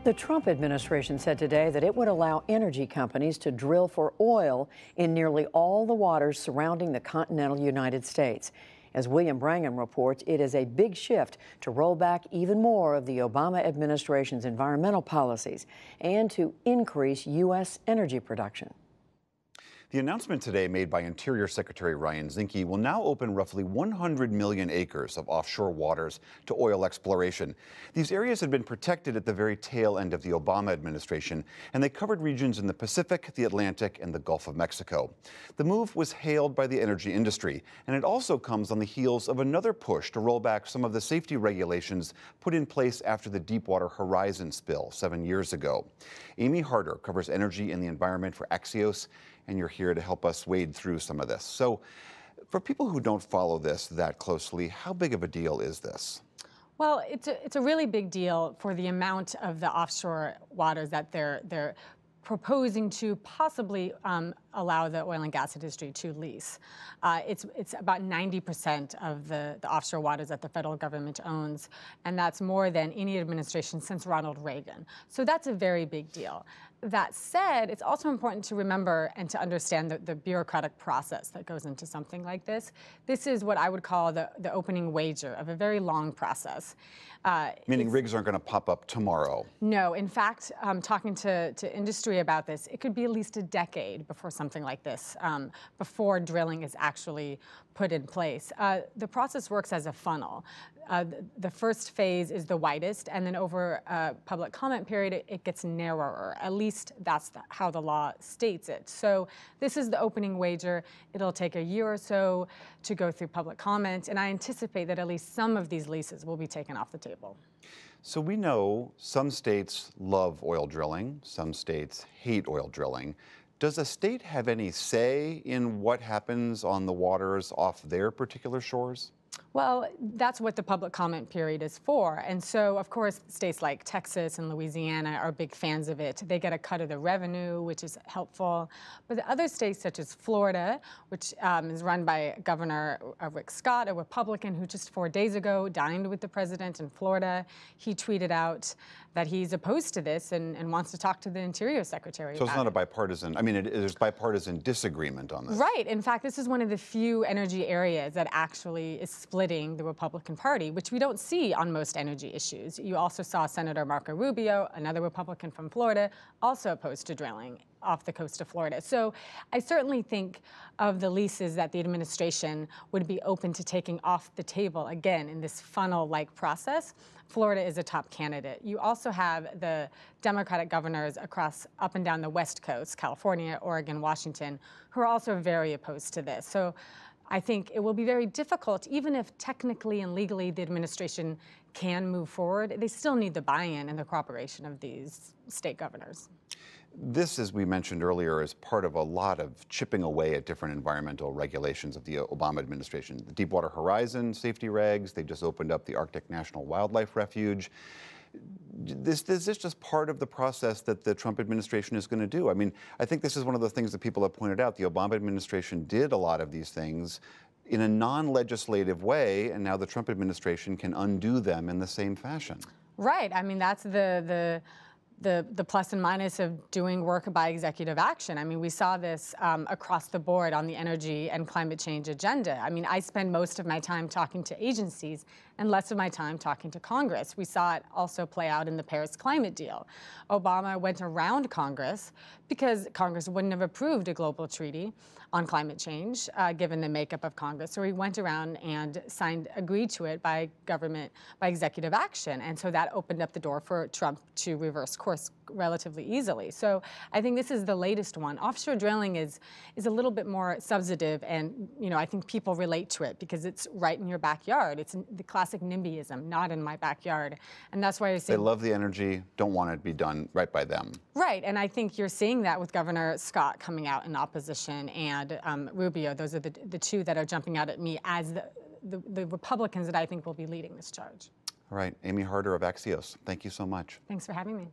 The Trump administration said today that it would allow energy companies to drill for oil in nearly all the waters surrounding the continental United States. As William Brangham reports, it is a big shift to roll back even more of the Obama administration's environmental policies and to increase U.S. energy production. The announcement today made by Interior Secretary Ryan Zinke will now open roughly 100 million acres of offshore waters to oil exploration. These areas had been protected at the very tail end of the Obama administration, and they covered regions in the Pacific, the Atlantic, and the Gulf of Mexico. The move was hailed by the energy industry, and it also comes on the heels of another push to roll back some of the safety regulations put in place after the Deepwater Horizon spill 7 years ago. Amy Harder covers energy and the environment for Axios, and you're here to help us wade through some of this. So for people who don't follow this that closely, how big of a deal is this? Well, it's a really big deal for the amount of the offshore waters that they're proposing to possibly allow the oil and gas industry to lease. It's about 90% of the offshore waters that the federal government owns, and that's more than any administration since Ronald Reagan. So that's a very big deal. That said, it's also important to remember and to understand the bureaucratic process that goes into something like this. This is what I would call the opening wager of a very long process. Meaning rigs aren't going to pop up tomorrow? No. In fact, talking to industry about this, it could be at least a decade before something like this, before drilling is actually put in place. The process works as a funnel. The first phase is the widest, and then over a public comment period, it gets narrower. At least that's how the law states it. So this is the opening wager. It'll take a year or so to go through public comment, and I anticipate that at least some of these leases will be taken off the table. So we know some states love oil drilling, some states hate oil drilling. Does a state have any say in what happens on the waters off their particular shores? Well, that's what the public comment period is for. And so, of course, states like Texas and Louisiana are big fans of it. They get a cut of the revenue, which is helpful. But the other states, such as Florida, which is run by Governor Rick Scott, a Republican who just 4 days ago dined with the president in Florida, he tweeted out that he's opposed to this and wants to talk to the Interior Secretary So it's not a bipartisan, I mean, there's bipartisan disagreement on this. Right. In fact, this is one of the few energy areas that actually is splitting the Republican Party, which we don't see on most energy issues. You also saw Senator Marco Rubio, another Republican from Florida, also opposed to drilling off the coast of Florida. So I certainly think of the leases that the administration would be open to taking off the table, again, in this funnel-like process. Florida is a top candidate. You also have the Democratic governors across up and down the West Coast, California, Oregon, Washington, who are also very opposed to this. So I think it will be very difficult, even if technically and legally the administration can move forward, they still need the buy-in and the cooperation of these state governors. This, as we mentioned earlier, is part of a lot of chipping away at different environmental regulations of the Obama administration. The Deepwater Horizon safety regs, they just opened up the Arctic National Wildlife Refuge. Is this just part of the process that the Trump administration is going to do? I mean, I think this is one of the things that people have pointed out. The Obama administration did a lot of these things in a non-legislative way, and now the Trump administration can undo them in the same fashion. Right. I mean, that's the plus and minus of doing work by executive action. I mean, we saw this across the board on the energy and climate change agenda. I mean, I spend most of my time talking to agencies and less of my time talking to Congress. We saw it also play out in the Paris climate deal. Obama went around Congress because Congress wouldn't have approved a global treaty on climate change, given the makeup of Congress. So he went around and agreed to it by executive action. And so that opened up the door for Trump to reverse course relatively easily. So I think this is the latest one. Offshore drilling is a little bit more substantive, and I think people relate to it because it's right in your backyard. It's the classic NIMBYism, not in my backyard. And that's why you're seeing— They love the energy, don't want it to be done right by them. Right, and I think you're seeing that with Governor Scott coming out in opposition and Rubio. Those are the two that are jumping out at me as the Republicans that I think will be leading this charge. All right, Amy Harder of Axios, thank you so much. Thanks for having me.